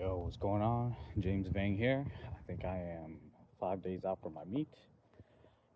Yo, what's going on? James Vang here. I think I am 5 days out from my meet.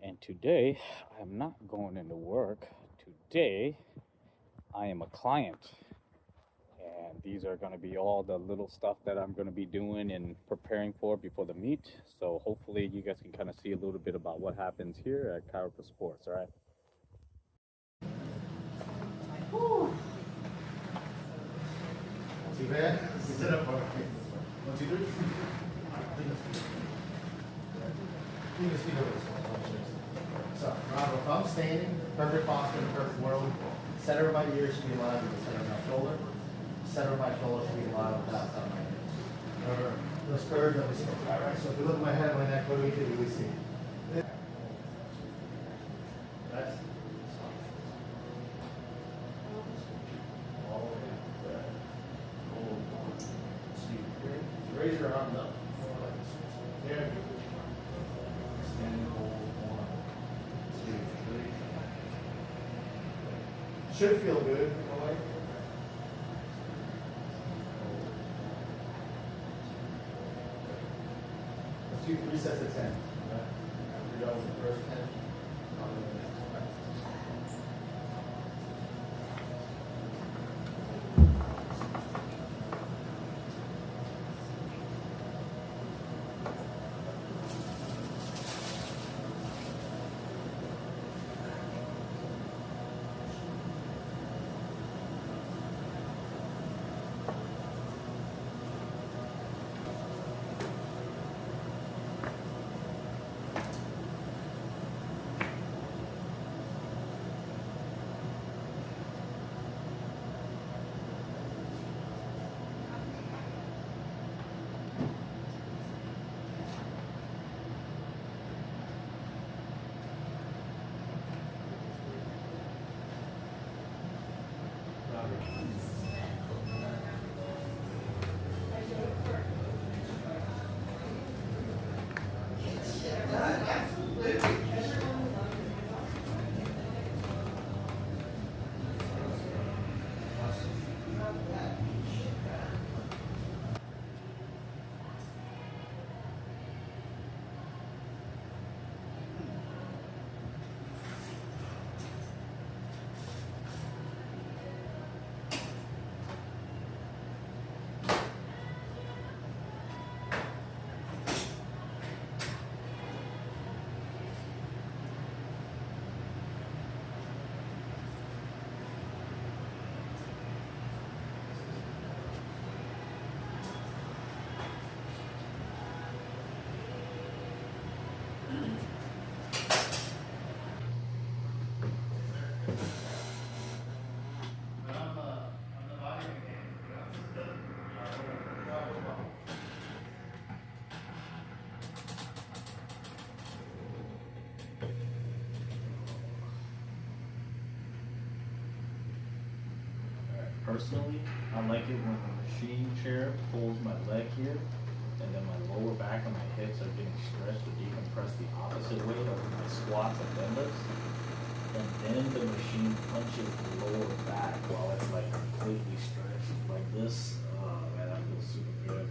And today, I am not going into work. Today, I am a client. And these are going to be all the little stuff that I'm going to be doing and preparing for before the meet. So hopefully you guys can kind of see a little bit about what happens here at Chiro4sports, all right? Too bad. Sit up. 1, 2, 3. Lean his feet over this one. So, Rob, if I'm standing, perfect posture in a perfect world, center of my ears should be aligned with the center of my shoulder. Center of my shoulder should be aligned with the outside of my ear. Remember, those curves that we see. Alright, so if you look at my head and my neck, what do we do? We see. That's all the way up. Hold 1, 2, 3. Raise your arms up. There you go. Extend, hold 1, 2, 3. Should feel good. Let's do 3 sets of 10. After you're done with the first 10, on to the next. Personally, I like it when the machine chair pulls my leg here, and then my lower back and my hips are getting stretched to decompress the opposite way of my squats and deadlifts. And then the machine punches the lower back while it's like completely stretched like this. Oh man, that feels super good.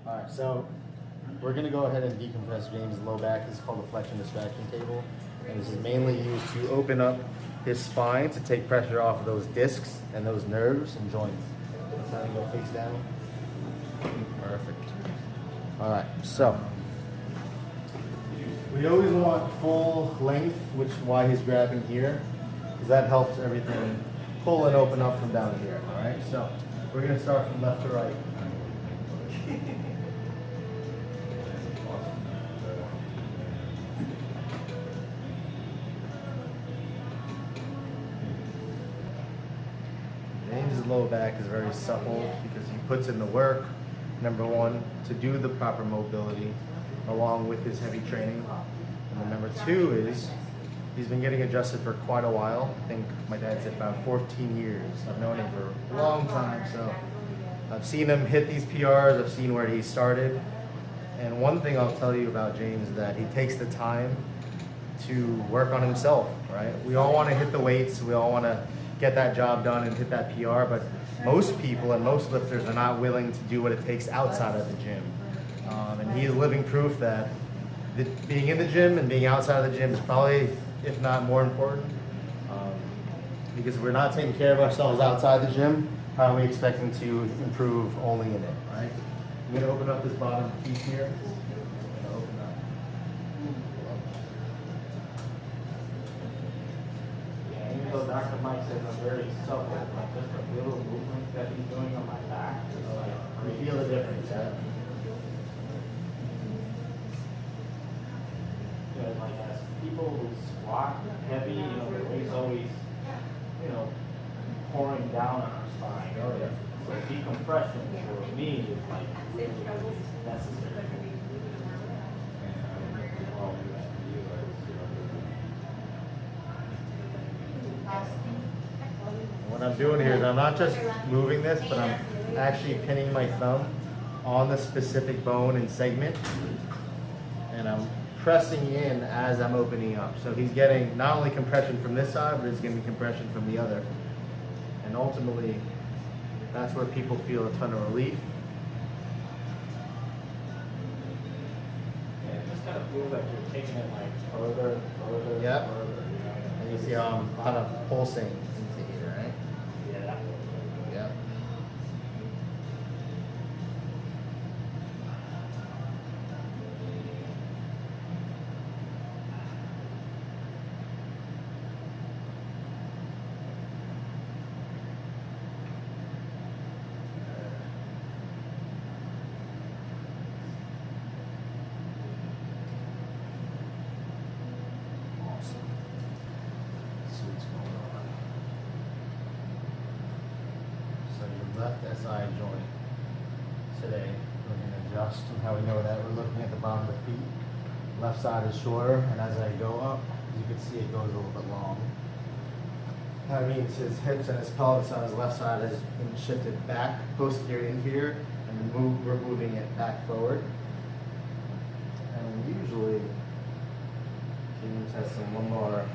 Alright, so we're going to go ahead and decompress James' low back. This is called the flexion distraction table. And this is mainly used to open up his spine to take pressure off of those discs and those nerves and joints. That's how you go face down. Perfect. Alright, so we always want full length, which is why he's grabbing here, because that helps everything pull and open up from down here. Alright, so we're going to start from left to right. James's low back is very supple because he puts in the work, number one, to do the proper mobility along with his heavy training. And then number two is he's been getting adjusted for quite a while. I think my dad said about 14 years. I've known him for a long time, so I've seen him hit these PRs, I've seen where he started. And one thing I'll tell you about James is that he takes the time to work on himself, right? We all want to hit the weights, we all want to get that job done and hit that PR, but most people and most lifters are not willing to do what it takes outside of the gym. And he is living proof that being in the gym and being outside of the gym is probably, if not more important, because if we're not taking care of ourselves outside the gym, how are we expecting to improve only in it, right? I'm going to open up this bottom piece here. I'm gonna open up. Yeah, even though Dr. Mike says I'm very supple, like just a little movement that he's doing on my back is like, You feel the difference, yeah? because like as people who squat heavy, you know, the weight's always, you know, pouring down on our spine. Oh, yeah. So decompression for me is like really necessary. What I'm doing here is I'm not just moving this, but I'm actually pinning my thumb on the specific bone and segment, and I'm pressing in as I'm opening up. So he's getting not only compression from this side, but he's getting compression from the other. And ultimately, that's where people feel a ton of relief. Yeah, it just kind of feels like you're taking it like further, further, Yep. further. You know? And you see how I'm kind of pulsing into here, right? Yeah, that feels good. Yep. Awesome. Let's see what's going on. So your left SI joint today, we're going to adjust and how we know that we're looking at the bottom of the feet. Left side is shorter, and as I go up, as you can see, it goes a little bit long. That means his hips and his pelvis on his left side has been shifted back, posterior, inferior, and we're moving it back forward. And usually, James has some lumbar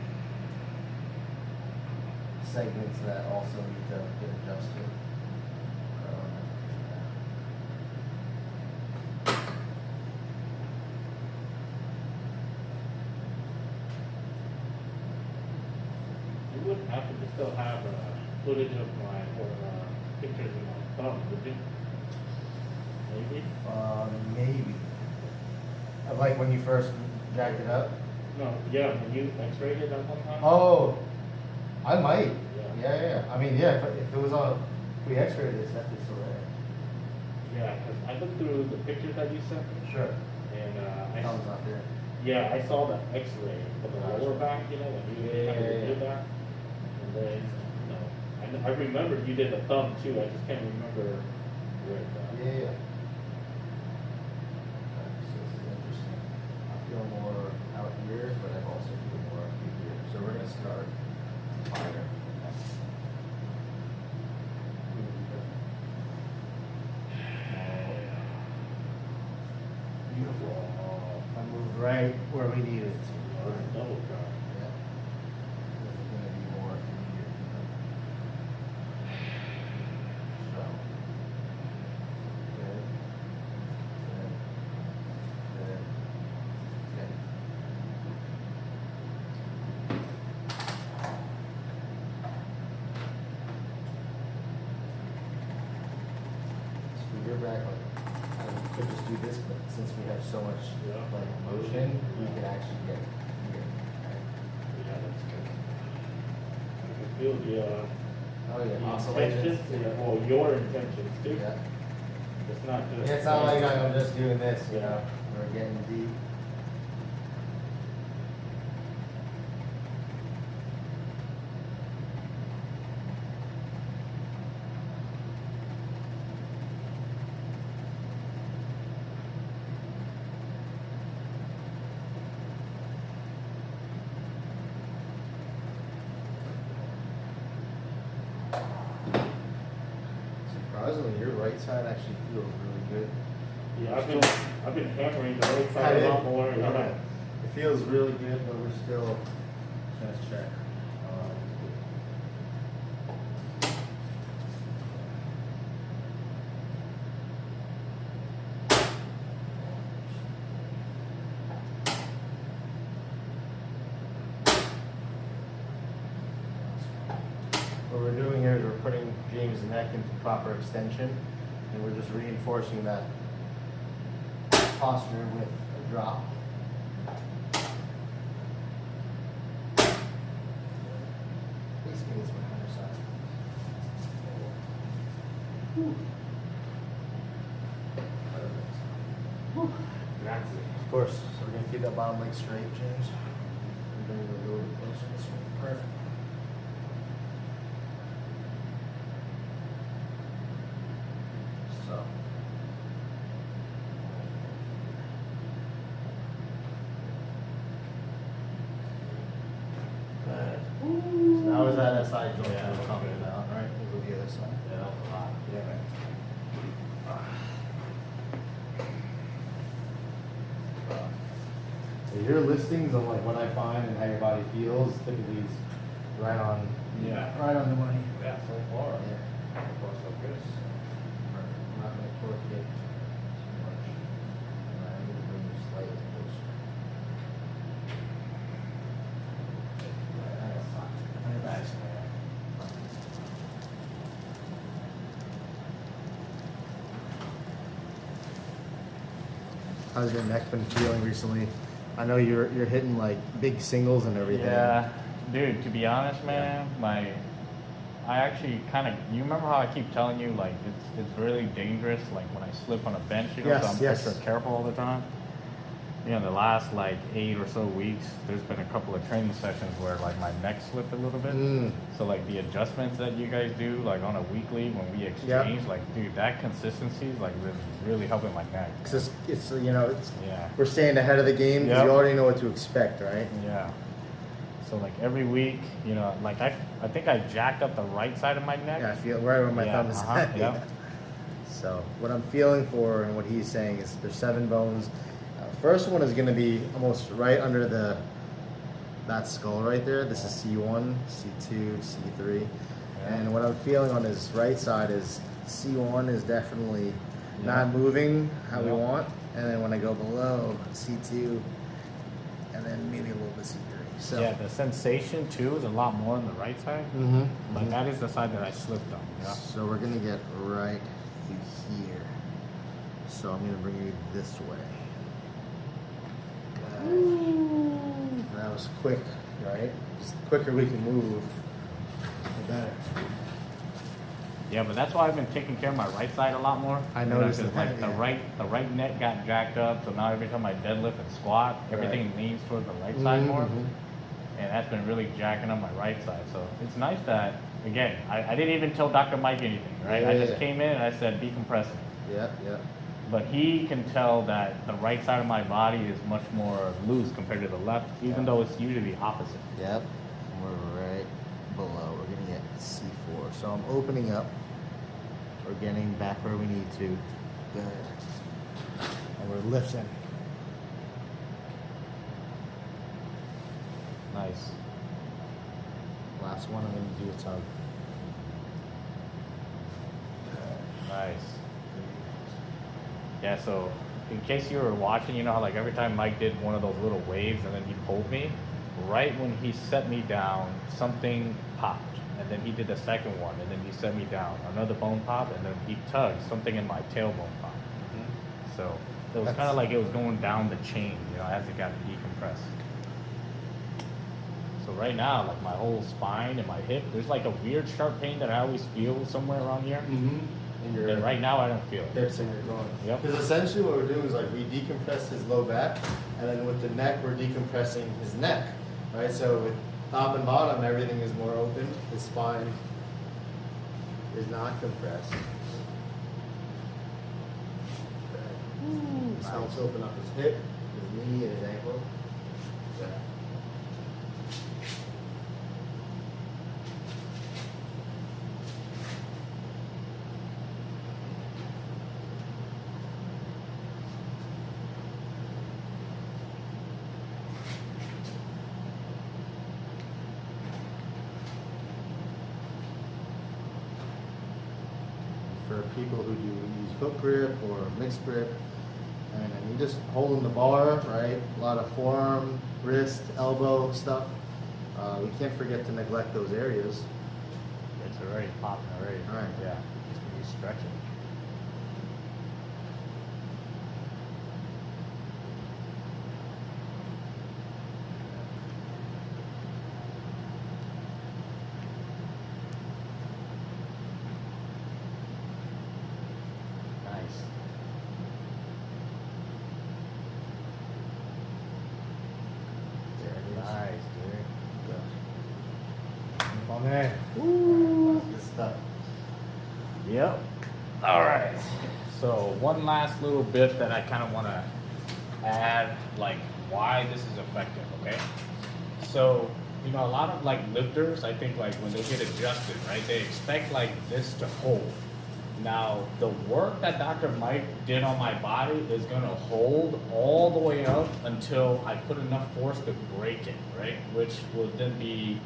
segments that also need to get adjusted. You wouldn't happen to still have footage of my or pictures of my thumb, would you? Maybe. Maybe. Like when you first jacked it up? No, yeah, when you x-rayed it at one time? Oh, I might. Yeah. Yeah. I mean, yeah, if it was on, if we x-rayed it, it's definitely still there. Yeah, because I looked through the pictures that you sent me, Sure. and Thumb's not there. yeah, I saw the x-ray for the lower back, you know, when you kind of did that. And then, you know, I remember you did the thumb too, I just can't remember where Yeah. So this is interesting. I feel more out here, but I also feel more up here. So we're gonna start higher. Beautiful. I moved right where we needed to. double cut. Yeah. This is gonna be more here. So. Good. Good. Good. Good. So for your back, like, we could just do this, but since we have so much like motion, we can actually get here. Right? Yeah, that's good. I can feel the Oh yeah, intentions, oscillations. well, your intentions too. Yeah. It's not just. It's not like I'm just doing this, you know. We're getting deep. right side actually feels really good. Yeah, I've been hammering the right side a lot more. Yeah. It feels really good, but we're still. Let's check. What we're doing here is we're putting James' neck into proper extension, and we're just reinforcing that posture with a drop. Please give me this one underside. Of course. So we're gonna keep that bottom leg straight, James. We're gonna go a little bit closer this way. Perfect. So. Good. So now is that side joint Yeah, that we're talking okay. about, right? We'll go the other side. Yeah, that was a lot. Yeah, man. So your listings on like what I find and how your body feels typically is right on. Yeah. Right on the money. Yeah, so far. Yeah. So far, so good. I'm not gonna torque it too much. I'm gonna bring you slightly closer. That's fine. Nice, man. How's your neck been feeling recently? I know you're hitting like big singles and everything. Yeah, dude, to be honest, man, I actually kind of, you remember how I keep telling you, like, it's really dangerous, like, when I slip on a bench, you know, Yes, so I'm yes. extra careful all the time. You know, the last, like, 8 or so weeks, there's been a couple of training sessions where, like, my neck slipped a little bit. So, like, the adjustments that you guys do, like, on a weekly when we exchange, like, dude, that consistency is, like, really helping my neck. Because it's you know it's Yeah. we're staying ahead of the game because Yep. you already know what to expect, right? Yeah. So like every week, you know, like I think I jacked up the right side of my neck. Yeah, I feel right where my Yeah, thumb is uh-huh, at. yeah. So what I'm feeling for and what he's saying is there's 7 bones. First one is going to be almost right under that skull right there. This is C1, C2, C3. Yeah. And what I'm feeling on his right side is C1 is definitely not moving how we Yeah. want. And then when I go below, C2, and then maybe a little bit C3. So. Yeah, the sensation too is a lot more on the right side. Mm-hmm. But that is the side that I slipped on. Yeah. So we're gonna get right through here. So I'm gonna bring you this way. That was quick, right? Just the quicker we can move, the better. Yeah, but that's why I've been taking care of my right side a lot more. I You know, noticed 'cause, that, like yeah. the right neck got jacked up, so now every time I deadlift and squat, everything leans toward the right side more. Mhm. And that's been really jacking up my right side. So it's nice that, again, I didn't even tell Dr. Mike anything, right? Yeah, I just yeah. came in and I said, decompress it. Yep, yep. But he can tell that the right side of my body is much more loose compared to the left, even though it's usually the opposite. Yep. We're right below. We're gonna get C4. So I'm opening up. We're getting back where we need to. Good. And we're lifting. Nice. Last one, I'm gonna do a tug. Nice. Yeah, so in case you were watching, you know how like every time Mike did one of those little waves and then he pulled me, right when he set me down, something popped. And then he did the second one, and then he set me down. Another bone popped, and then he tugged. Something in my tailbone popped. So it was kind of like it was going down the chain, you know, as it got decompressed. So right now, like my whole spine and my hip, there's like a weird sharp pain that I always feel somewhere around here. Mm-hmm. And right now, I don't feel it. Hips and your groin. Yep. Because essentially what we're doing is like we decompress his low back, and then with the neck we're decompressing his neck, right? So with top and bottom, everything is more open. His spine is not compressed. This helps open up his hip, his knee, and his ankle. Yeah. people who do use hook grip or mixed grip. And then you just holding the bar, right? A lot of forearm, wrist, elbow stuff. We can't forget to neglect those areas. It's already popping already. All right. Yeah. Just stretching. Nice. Nice, dude. On there. Woo. Good stuff. Yep. All right. So one last little bit that I kind of want to add, like why this is effective. Okay. So you know, a lot of like lifters, I think like when they get adjusted, right, they expect like this to hold. Now the work that Dr. Mike did on my body is gonna hold all the way up until I put enough force to break it, right? Which will then be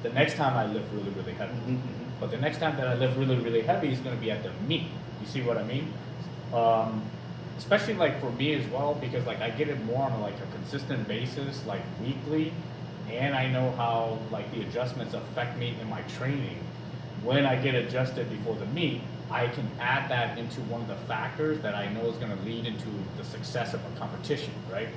the next time I lift really, really heavy. But the next time that I lift really, really heavy is going to be at the meet. You see what I mean? Especially like for me as well, because like I get it more on like a consistent basis, like weekly, and I know how like the adjustments affect me in my training. When I get adjusted before the meet, I can add that into one of the factors that I know is going to lead into the success of a competition, right?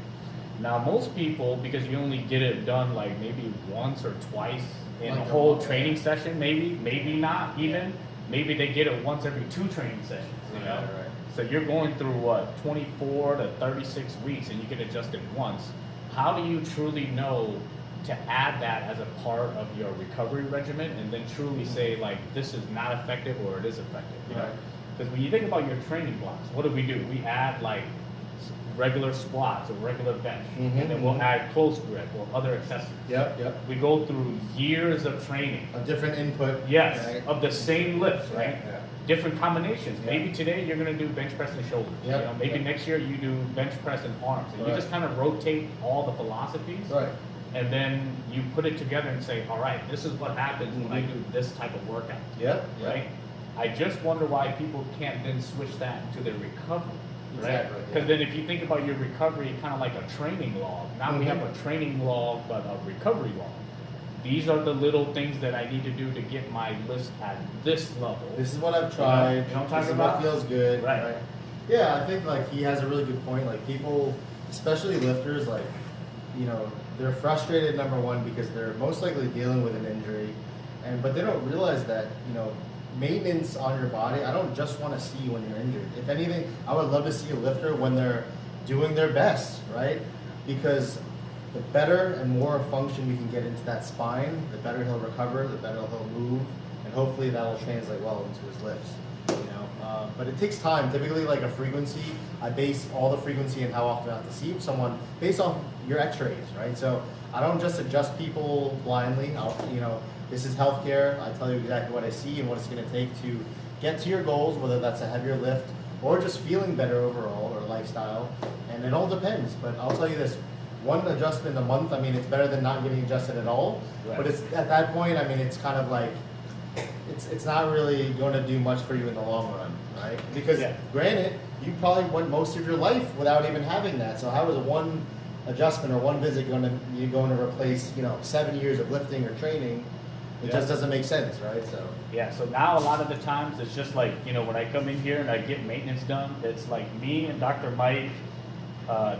Now most people, because you only get it done like maybe once or twice in Like a whole month. training session, maybe not even. Maybe they get it once every 2 training sessions, you know? Right. So you're going through what, 24 to 36 weeks and you get adjusted once. How do you truly know to add that as a part of your recovery regimen and then truly say like, this is not effective or it is effective, you know? Right. Because when you think about your training blocks, what do? We add like regular squats or regular bench, and then we'll add close grip or other accessories. Yep. We go through years of training. A different input. Yes, Right. of the same lifts, right? Yeah. Different combinations. Yeah. Maybe today you're gonna do bench press and shoulders. Yep. You know, maybe Yep. next year you do bench press and arms. And you Right. just kind of rotate all the philosophies. Right. And then you put it together and say, all right, this is what happens when I do this type of workout. Yep. Right? I just wonder why people can't then switch that to their recovery. Right? Exactly, Because yeah. then if you think about your recovery kind of like a training log, now we have a training log, but a recovery log. These are the little things that I need to do to get my list at this level. This is what I've tried. You know what I'm talking this is about? what feels good. Right. Yeah, I think like he has a really good point. Like people, especially lifters, like, you know, they're frustrated, number one, because they're most likely dealing with an injury, but they don't realize that, you know, maintenance on your body, I don't just want to see when you're injured. If anything, I would love to see a lifter when they're doing their best, right? Because the better and more function we can get into that spine, the better he'll recover, the better he'll move, and hopefully that'll translate well into his lifts. You know, but it takes time. Typically, like a frequency, I base all the frequency and how often I have to see someone based off your X-rays, right? So I don't just adjust people blindly. You know, this is healthcare. I tell you exactly what I see and what it's going to take to get to your goals, whether that's a heavier lift or just feeling better overall or lifestyle. And it all depends. But I'll tell you this. One adjustment a month, I mean, it's better than not getting adjusted at all. Right. But it's at that point, I mean, it's kind of like, it's not really going to do much for you in the long run, right? Because granted, you probably went most of your life without even having that. So how is one adjustment or one visit going to replace, you know, 7 years of lifting or training? It just doesn't make sense, right? So So now a lot of the times it's just like, you know, when I come in here and I get maintenance done, it's like me and Dr. Mike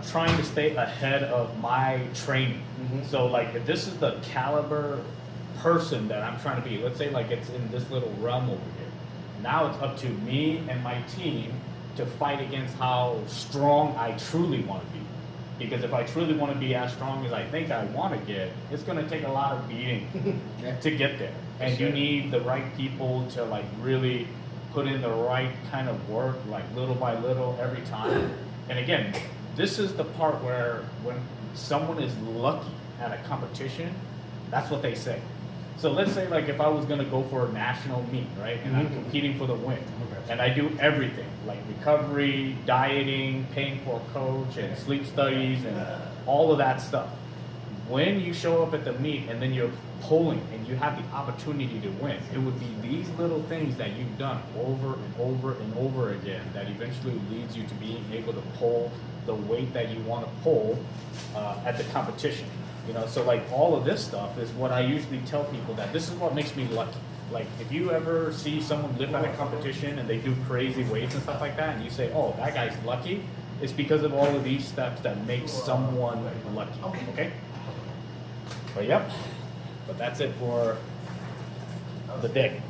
trying to stay ahead of my training. So like if this is the caliber person that I'm trying to be, let's say like it's in this little realm over here. Now it's up to me and my team to fight against how strong I truly want to be. Because if I truly want to be as strong as I think I want to get, it's going to take a lot of beating to get there. And you need the right people to like really put in the right kind of work, like little by little every time. And again, this is the part where when someone is lucky at a competition, that's what they say. So let's say like if I was going to go for a national meet, right? And I'm competing for the win. And I do everything, like recovery, dieting, paying for a coach, and sleep studies, and all of that stuff. when you show up at the meet and then you're pulling and you have the opportunity to win, it would be these little things that you've done over and over and over again that eventually leads you to being able to pull the weight that you want to pull at the competition. You know, so like all of this stuff is what I usually tell people, that this is what makes me lucky. Like if you ever see someone lift at a competition and they do crazy weights and stuff like that, and you say, oh, that guy's lucky, it's because of all of these steps that make someone lucky. Okay? But yep, but that's it for the day.